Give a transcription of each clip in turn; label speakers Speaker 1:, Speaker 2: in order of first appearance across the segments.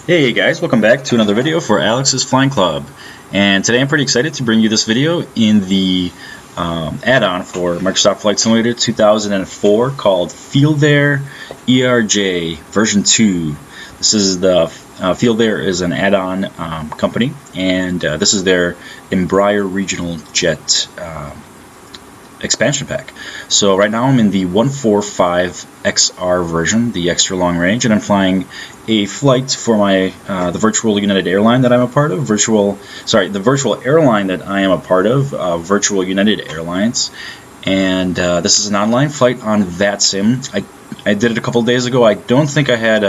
Speaker 1: Hey guys, welcome back to another video for Alex's Flying Club. And today I'm pretty excited to bring you this video in the add-on for Microsoft Flight Simulator 2004 called feelThere ERJ version 2. This is the feelThere is an add-on company, and this is their Embraer regional jet expansion pack. So right now I'm in the 145XR version, the extra long range, and I'm flying a flight for my the virtual United airline that I'm a part of. The virtual airline that I am a part of, Virtual United Airlines, and this is an online flight on VATSIM. I did it a couple days ago. I don't think I had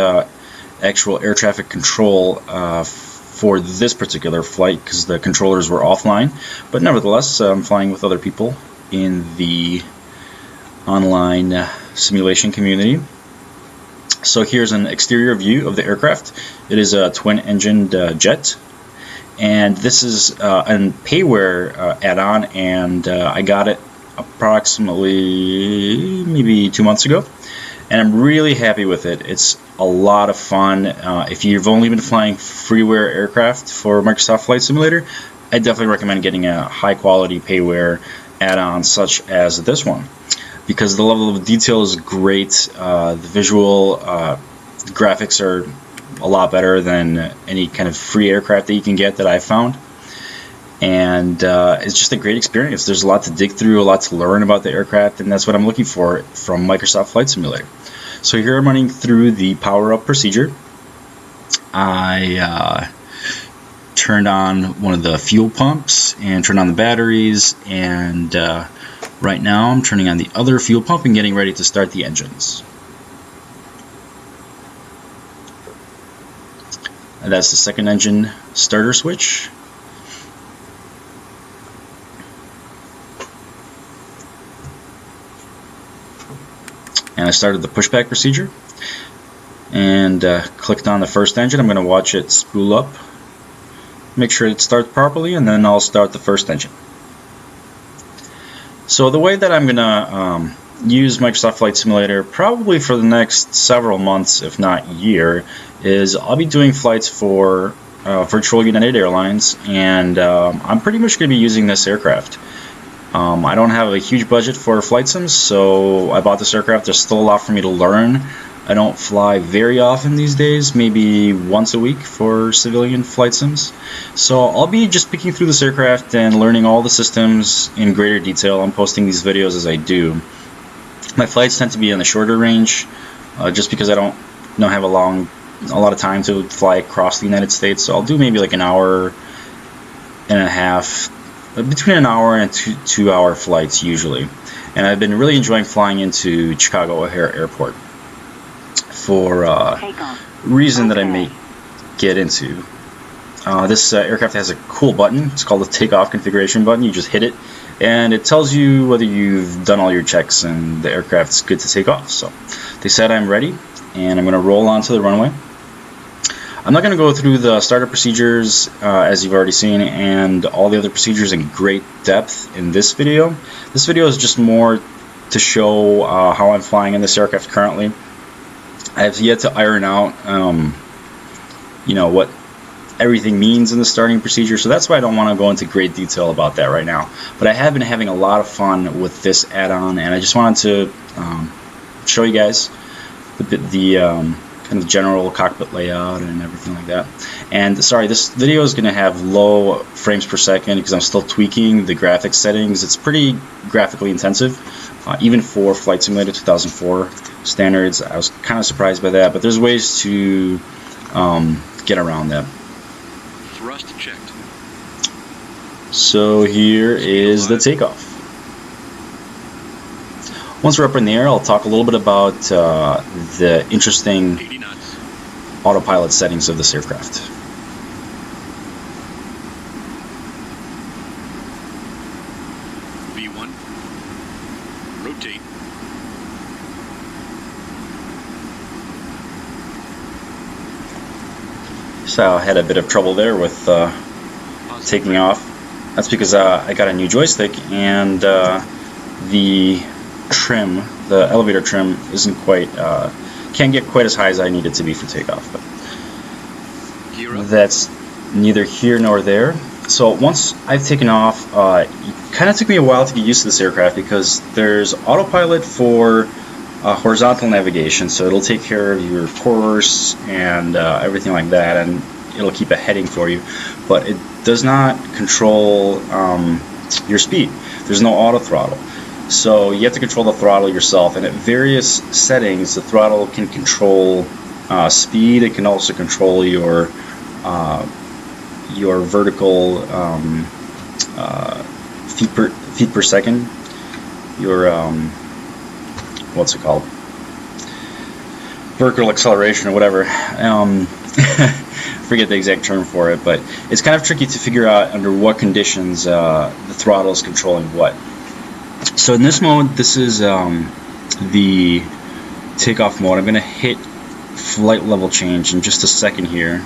Speaker 1: actual air traffic control for this particular flight because the controllers were offline, but nevertheless I'm flying with other people in the online simulation community. So here's an exterior view of the aircraft. It is a twin-engined jet, and this is a payware add-on, and I got it approximately maybe 2 months ago, and I'm really happy with it. It's a lot of fun. If you've only been flying freeware aircraft for Microsoft Flight Simulator, I definitely recommend getting a high-quality payware add-on such as this one, because the level of detail is great. The visual graphics are a lot better than any kind of free aircraft that you can get that I've found, and it's just a great experience. There's a lot to dig through, a lot to learn about the aircraft, and that's what I'm looking for from Microsoft Flight Simulator. So here I'm running through the power-up procedure. I turned on one of the fuel pumps and turned on the batteries, and right now I'm turning on the other fuel pump and getting ready to start the engines. And that's the second engine starter switch. And I started the pushback procedure and clicked on the first engine. I'm going to watch it spool up, make sure it starts properly, and then I'll start the first engine. So the way that I'm gonna use Microsoft Flight Simulator probably for the next several months, if not year, is I'll be doing flights for Virtual United Airlines, and I'm pretty much going to be using this aircraft. I don't have a huge budget for flight sims, so I bought this aircraft. There's still a lot for me to learn. I don't fly very often these days, maybe once a week for civilian flight sims. So I'll be just picking through this aircraft and learning all the systems in greater detail. I'm posting these videos as I do. My flights tend to be in the shorter range, just because I don't have a lot of time to fly across the United States. So I'll do maybe like an hour and a half, between an hour and 2-hour flights usually. And I've been really enjoying flying into Chicago O'Hare Airport for a reason that I may get into. This aircraft has a cool button. It's called the takeoff configuration button. You just hit it and it tells you whether you've done all your checks and the aircraft's good to take off. So they said I'm ready, and I'm going to roll onto the runway. I'm not going to go through the startup procedures as you've already seen, and all the other procedures in great depth in this video. This video is just more to show how I'm flying in this aircraft currently. I have yet to iron out what everything means in the starting procedure, so that's why I don't want to go into great detail about that right now. But I have been having a lot of fun with this add-on, and I just wanted to show you guys the kind of general cockpit layout and everything like that. And sorry, this video is going to have low frames per second because I'm still tweaking the graphics settings. It's pretty graphically intensive, even for Flight Simulator 2004 standards. I was kind of surprised by that, but there's ways to get around that.
Speaker 2: Thrust checked.
Speaker 1: So here is the takeoff. Once we're up in the air, I'll talk a little bit about the interesting autopilot settings of this aircraft.
Speaker 2: V1. Rotate.
Speaker 1: So I had a bit of trouble there with taking off. That's because I got a new joystick, and the trim, the elevator trim, isn't quite can't get quite as high as I need it to be for takeoff. But
Speaker 2: You're up.
Speaker 1: that's neither here nor there. So once I've taken off, it kind of took me a while to get used to this aircraft because there's autopilot for horizontal navigation, so it'll take care of your course and everything like that, and it'll keep a heading for you, but it does not control your speed. There's no auto throttle, so you have to control the throttle yourself, and at various settings the throttle can control speed. It can also control your vertical feet per second, your what's it called, vertical acceleration or whatever. Forget the exact term for it, but it's kind of tricky to figure out under what conditions the throttle is controlling what. So in this mode, this is the takeoff mode. I'm going to hit flight level change in just a second here,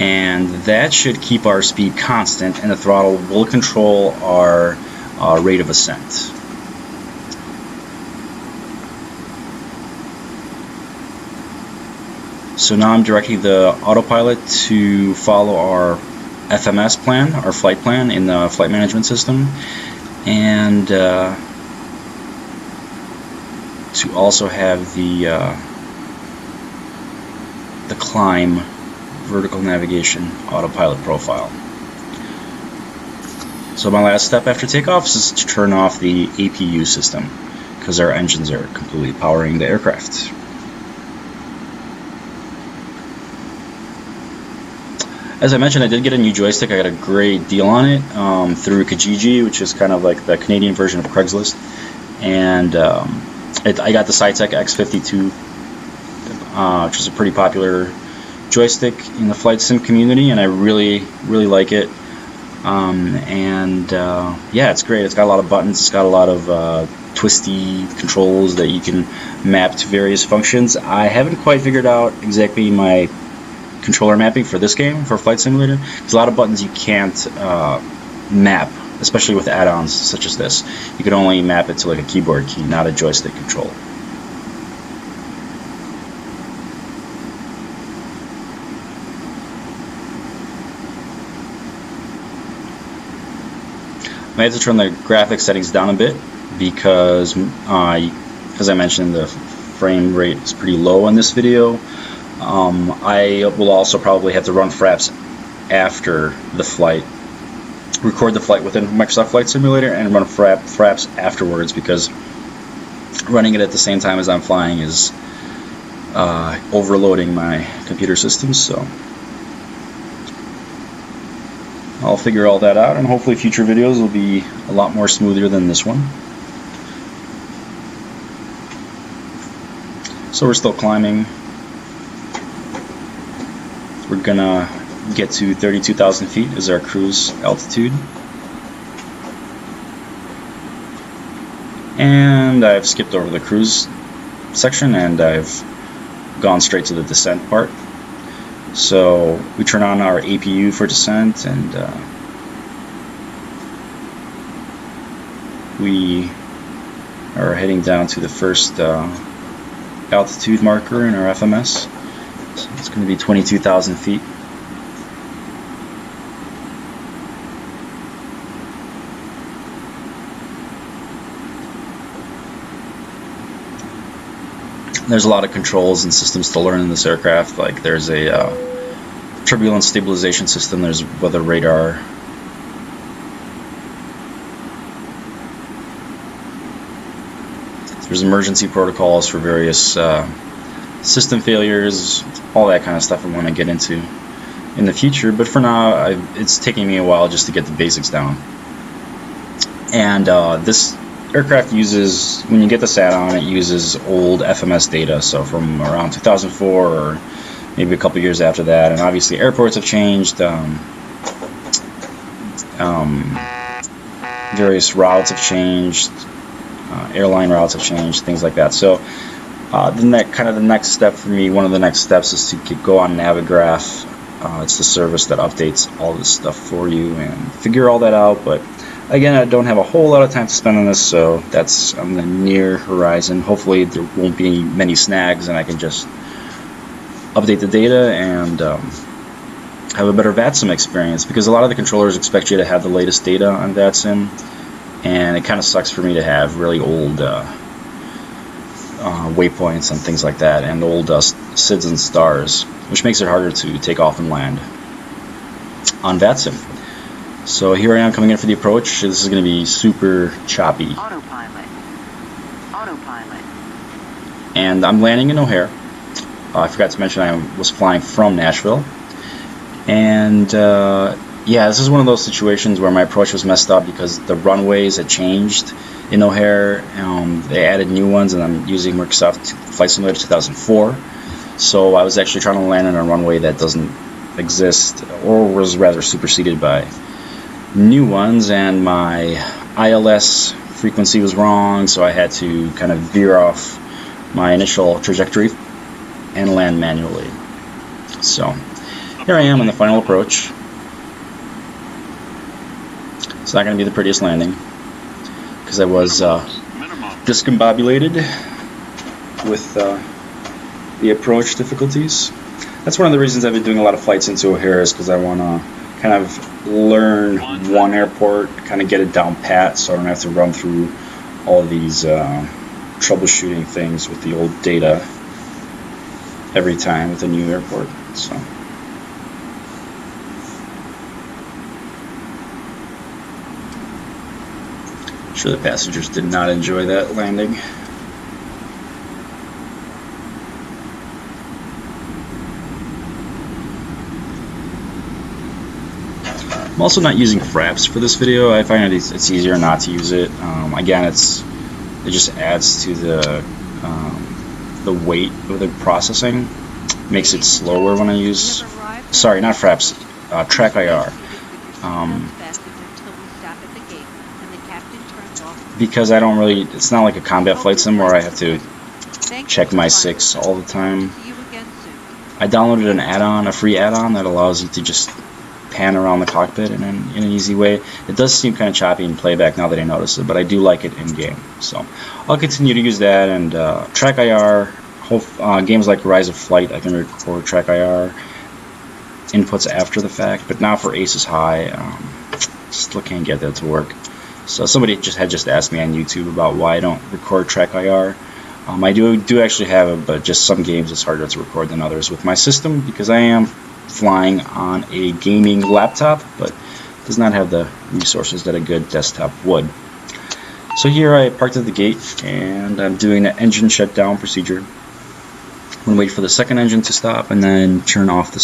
Speaker 1: and that should keep our speed constant, and the throttle will control our rate of ascent. So now I'm directing the autopilot to follow our FMS plan, our flight plan in the flight management system, and to also have the climb vertical navigation autopilot profile. So my last step after takeoff is to turn off the APU system because our engines are completely powering the aircraft. As I mentioned, I did get a new joystick. I got a great deal on it through Kijiji, which is kind of like the Canadian version of Craigslist. And I got the Cytec X52, which is a pretty popular joystick in the flight sim community, and I really like it. Yeah, it's great. It's got a lot of buttons. It's got a lot of twisty controls that you can map to various functions. I haven't quite figured out exactly my controller mapping for this game, for Flight Simulator. There's a lot of buttons you can't map, especially with add-ons such as this. You can only map it to like a keyboard key, not a joystick control. I had to turn the graphics settings down a bit because, as I mentioned, the frame rate is pretty low in this video. I will also probably have to run fraps after the flight, record the flight within Microsoft Flight Simulator, and run fraps afterwards, because running it at the same time as I'm flying is overloading my computer systems. So I'll figure all that out, and hopefully future videos will be a lot more smoother than this one. So we're still climbing. We're gonna get to 32,000 feet as our cruise altitude. And I've skipped over the cruise section and I've gone straight to the descent part. So we turn on our APU for descent, and we are heading down to the first altitude marker in our FMS. So it's going to be 22,000 feet. There's a lot of controls and systems to learn in this aircraft. Like there's a turbulence stabilization system, there's weather radar, there's emergency protocols for various system failures, all that kind of stuff I want to get into in the future. But for now, it's taking me a while just to get the basics down. And this aircraft uses, when you get this add-on, it uses old FMS data, so from around 2004 or maybe a couple years after that. And obviously airports have changed, various routes have changed, airline routes have changed, things like that. So the next step for me, one of the next steps, is to go on Navigraph. It's the service that updates all this stuff for you, and figure all that out. But again, I don't have a whole lot of time to spend on this, so that's on the near horizon. Hopefully there won't be many snags and I can just update the data and have a better VATSIM experience, because a lot of the controllers expect you to have the latest data on VATSIM, and it kind of sucks for me to have really old waypoints and things like that, and old SIDS and stars, which makes it harder to take off and land on VATSIM. So here I am coming in for the approach. This is going to be super choppy.
Speaker 3: Autopilot. Autopilot.
Speaker 1: And I'm landing in O'Hare. I forgot to mention I was flying from Nashville. And yeah, this is one of those situations where my approach was messed up because the runways had changed in O'Hare. They added new ones, and I'm using Microsoft Flight Simulator 2004. So I was actually trying to land on a runway that doesn't exist, or was rather superseded by new ones, and my ILS frequency was wrong, so I had to kind of veer off my initial trajectory and land manually. So here I am on the final approach. It's not going to be the prettiest landing because I was discombobulated with the approach difficulties. That's one of the reasons I've been doing a lot of flights into O'Hare, is because I want to kind of learn one airport, kind of get it down pat, so I don't have to run through all of these troubleshooting things with the old data every time with a new airport. So I'm sure the passengers did not enjoy that landing. I'm also not using fraps for this video. I find it's easier not to use it. Again, it just adds to the weight of the processing. Makes it slower when I use, sorry, not fraps, track IR. Because I don't really, it's not like a combat flight sim where I have to check my 6 all the time. I downloaded an add-on, a free add-on that allows you to just pan around the cockpit in an easy way. It does seem kind of choppy in playback now that I notice it, but I do like it in game. So I'll continue to use that, and track IR. Games like Rise of Flight, I can record track IR inputs after the fact, but now for Aces High, still can't get that to work. So somebody had just asked me on YouTube about why I don't record track IR. I do actually have it, but just some games it's harder to record than others with my system, because I am flying on a gaming laptop, but does not have the resources that a good desktop would. So here I parked at the gate, and I'm doing an engine shutdown procedure. I'm going to wait for the second engine to stop and then turn off the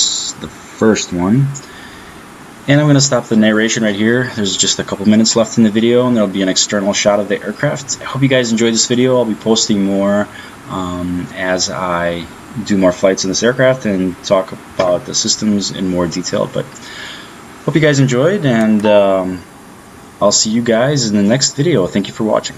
Speaker 1: first one. And I'm going to stop the narration right here. There's just a couple minutes left in the video, and there'll be an external shot of the aircraft. I hope you guys enjoyed this video. I'll be posting more as I do more flights in this aircraft and talk about the systems in more detail. But hope you guys enjoyed, and I'll see you guys in the next video. Thank you for watching.